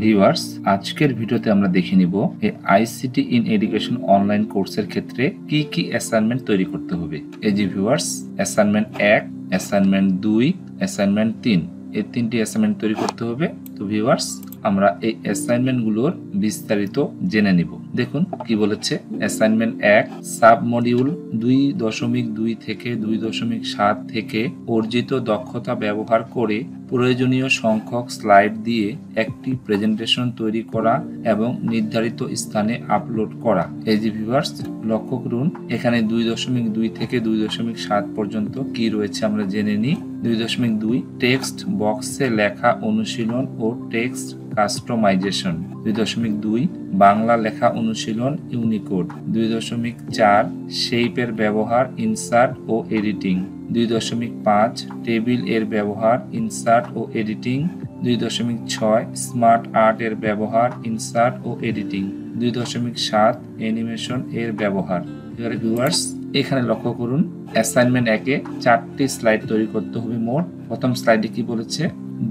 Viewers, আজকের ভিডিওতে আমরা দেখে নিব এই আইসিটি ইন এডুকেশন অনলাইন কোর্সের ক্ষেত্রে কি কি অ্যাসাইনমেন্ট তৈরি করতে হবে। এই যে ভিউয়ার্স, অ্যাসাইনমেন্ট 1, অ্যাসাইনমেন্ট 2, অ্যাসাইনমেন্ট 3, এই তিনটি অ্যাসাইনমেন্ট তৈরি করতে হবে। তো ভিউয়ার্স, আমরা এই অ্যাসাইনমেন্টগুলোর বিস্তারিত জেনে নিব। দেখুন কি বলেছে। অ্যাসাইনমেন্ট 1, সাব মডিউল 2.2 থেকে 2.7 থেকে অর্জিত দক্ষতা ব্যবহার করে প্রয়োজনীয় সংখ্যক স্লাইড দিয়ে একটি প্রেজেন্টেশন তৈরি করা এবং নির্ধারিত স্থানে আপলোড করা। এই যে ভিউয়ার্স, লক্ষ্য করুন এখানে 2.2 থেকে 2.7 পর্যন্ত কি রয়েছে আমরা জেনে নিই। 2.2 টেক্সট বক্সে লেখা অনুশীলন ও টেক্সট কাস্টমাইজেশন। 2.2 বাংলা লেখা অনুশীলন ইউনিকোড। 2.4 শেপের ব্যবহার, ইনসার্ট ও এডিটিং। 2.5 টেবিল এর ব্যবহার, ইনসার্ট ও এডিটিং। 2.6 স্মার্ট আর্ট এর ব্যবহার, ইনসার্ট ও এডিটিং। 2.7 অ্যানিমেশন এর ব্যবহার। এবারে ভিউয়ার্স, এখানে লক্ষ্য করুন অ্যাসাইনমেন্ট 1-এ 4টি স্লাইড তৈরি করতে হবে মোট। প্রথম স্লাইডে কি বলেছে,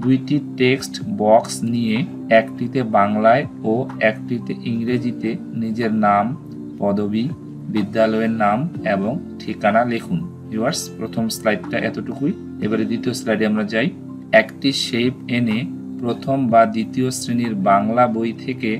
2টি টেক্সট বক্স নিয়ে একটিতে বাংলায় ও একটিতে ইংরেজিতে নিজের নাম, পদবি, বিদ্যালয়ের নাম এবং ঠিকানা লিখুন। ভিউয়ার্স, প্রথম স্লাইডটা এতটুকুই। এবারে দ্বিতীয় স্লাইডে আমরা যাই। একটি শেপ এনে প্রথম বা দ্বিতীয় শ্রেণীর বাংলা বই থেকে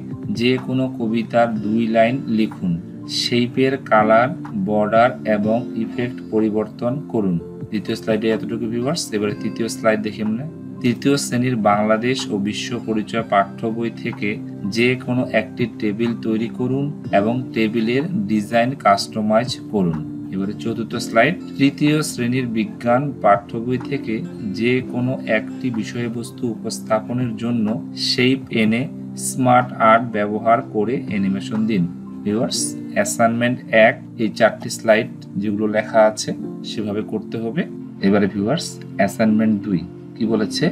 যে কোনো কবিতার 2 লাইন লিখুন। শেপের কালার, বর্ডার এবং ইফেক্ট পরিবর্তন করুন। দ্বিতীয় স্লাইডে এতটুকু ভিউয়ার্স। এবারে তৃতীয় স্লাইড দেখি আমরা। তৃতীয় শ্রেণীর বাংলাদেশ ও বিশ্ব পরিচয় পাঠ্য বই থেকে যে কোনো একটি টেবিল তৈরি করুন এবং টেবিলের ডিজাইন কাস্টমাইজ করুন। এবারে চতুর্থ স্লাইড। তৃতীয় শ্রেণীর বিজ্ঞান পাঠ্য বই থেকে যে কোনো একটি বিষয়বস্তু উপস্থাপনের জন্য শেপ এনে স্মার্ট আর্ট ব্যবহার করে অ্যানিমেশন দিন। ভিউয়ার্স, অ্যাসাইনমেন্ট 1 এই 4টি স্লাইড যেগুলো লেখা আছে সেভাবে করতে হবে। এবারে ভিউয়ার্স, অ্যাসাইনমেন্ট 2 কি বলেছে,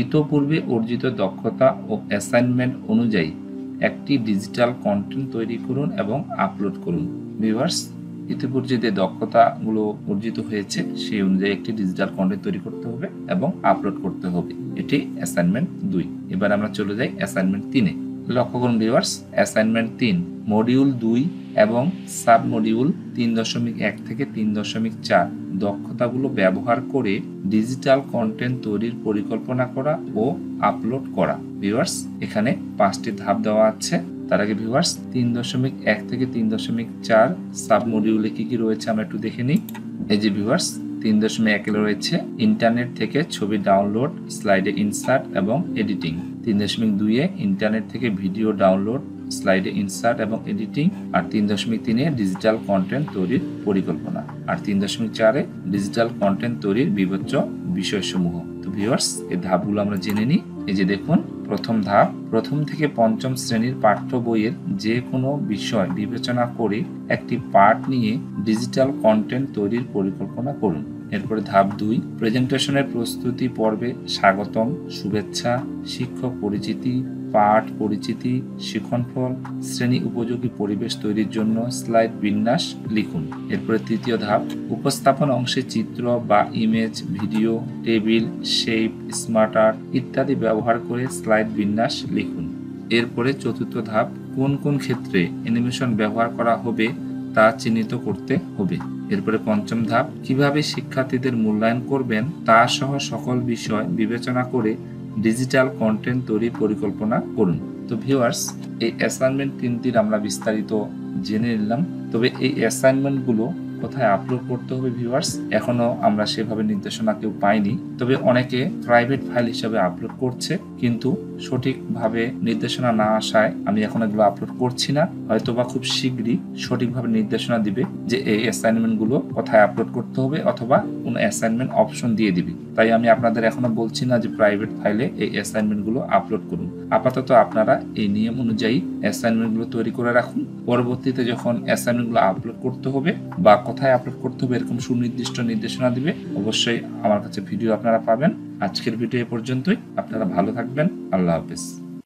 ইতোপূর্বে অর্জিত দক্ষতা ও অ্যাসাইনমেন্ট অনুযায়ী একটি ডিজিটাল কন্টেন্ট তৈরি করুন এবং আপলোড করুন। ভিউয়ার্স, ইতিপূর্বে যে দক্ষতাগুলো অর্জিত হয়েছে সেই অনুযায়ী একটি ডিজিটাল কন্টেন্ট তৈরি করতে হবে এবং আপলোড করতে হবে। এটি অ্যাসাইনমেন্ট 2। এবার আমরা চলে যাই অ্যাসাইনমেন্ট 3-এ। লক্ষ্য করুন ভিউয়ার্স, অ্যাসাইনমেন্ট 3 মডিউল 2 এবং সাব মডিউল 3.1 থেকে 3.4 দক্ষতাগুলো ব্যবহার করে ডিজিটাল কন্টেন্ট তৈরির পরিকল্পনা করা ও আপলোড করা। ভিউয়ার্স, এখানে 5টি ধাপ দেওয়া আছে। তার আগে ভিউয়ার্স, 3.1 থেকে 3.4 সাব মডিউলে কি কি রয়েছে আমরা একটু দেখে নিই। এই যে ভিউয়ার্স, 3.1 রয়েছে ইন্টারনেট থেকে ছবি ডাউনলোড, স্লাইডে ইনসার্ট এবং এডিটিং। 3.2 ইন্টারনেট থেকে ভিডিও ডাউনলোড, স্লাইডে ইনসার্ট এবং এডিটিং। আর 3.3 ডিজিটাল কন্টেন্ট তৈরির পরিকল্পনা। আর 3.4 ডিজিটাল কন্টেন্ট তৈরির বিবেচ্য বিষয়সমূহ। তো ভিউয়ার্স, এই ধাপগুলো আমরা জেনে নিই। এই যে দেখুন, প্রথম ধাপ, প্রথম থেকে 5ম শ্রেণীর পাঠ্য বইয়ের যে কোনো বিষয় বিবেচনা করে একটি পাঠ নিয়ে ডিজিটাল কন্টেন্ট তৈরির পরিকল্পনা করুন। এরপরে ধাপ 2, প্রেজেন্টেশনের প্রস্তুতি পর্বে স্বাগতম, শুভেচ্ছা, শিক্ষক পরিচিতি, পাঠ পরিচিতি, শিক্ষণফল, শ্রেণী উপযোগী পরিবেশ তৈরির জন্য স্লাইড বিন্যাস লিখুন। এরপরে তৃতীয় ধাপ, উপস্থাপন অংশে চিত্র বা image, video, table, shape, smart art ইত্যাদি ব্যবহার করে স্লাইড বিন্যাস লিখুন। এরপরে চতুর্থ ধাপ, কোন কোন ক্ষেত্রে অ্যানিমেশন ব্যবহার করা হবে তা চিহ্নিত করতে হবে। এরপরে 5ম ধাপ, কিভাবে শিক্ষার্থীদের মূল্যায়ন করবেন তা সহ সকল বিষয় বিবেচনা করে ডিজিটাল কন্টেন্ট তৈরির পরিকল্পনা করুন। তো ভিউয়ার্স, এই অ্যাসাইনমেন্ট 3টির আমরা বিস্তারিত জেনে নিলাম। তবে এই অ্যাসাইনমেন্টগুলো কোথায় আপলোড করতে হবে ভিউয়ার্স, এখনো আমরা সেভাবে নির্দেশনা কেউ পাইনি। তবে অনেকে প্রাইভেট ফাইল হিসাবে আপলোড করছে, কিন্তু সঠিকভাবে নির্দেশনা না আসায় আমি এখন এগুলো আপলোড করছি না। হয়তোবা খুব শীঘ্রই সঠিকভাবে নির্দেশনা দিবে যে এই অ্যাসাইনমেন্টগুলো কোথায় আপলোড করতে হবে, অথবা কোনো অ্যাসাইনমেন্ট অপশন দিয়ে দিবে। তাই আমি আপনাদের এখনো বলছি না যে প্রাইভেট ফাইলে এই অ্যাসাইনমেন্টগুলো আপলোড করুন। আপাতত আপনারা এই নিয়ম অনুযায়ী অ্যাসাইনমেন্টগুলো তৈরি করে রাখুন। পরবর্তীতে যখন অ্যাসাইনমেন্টগুলো আপলোড করতে হবে বা কোথায় আপলোড করতে হবে এরকম সুনির্দিষ্ট নির্দেশনা দিবে, অবশ্যই আমার কাছে ভিডিও আপনারা পাবেন। আজকের ভিডিও এ পর্যন্তই। আপনারা ভালো থাকবেন। আল্লাহ হাফেজ।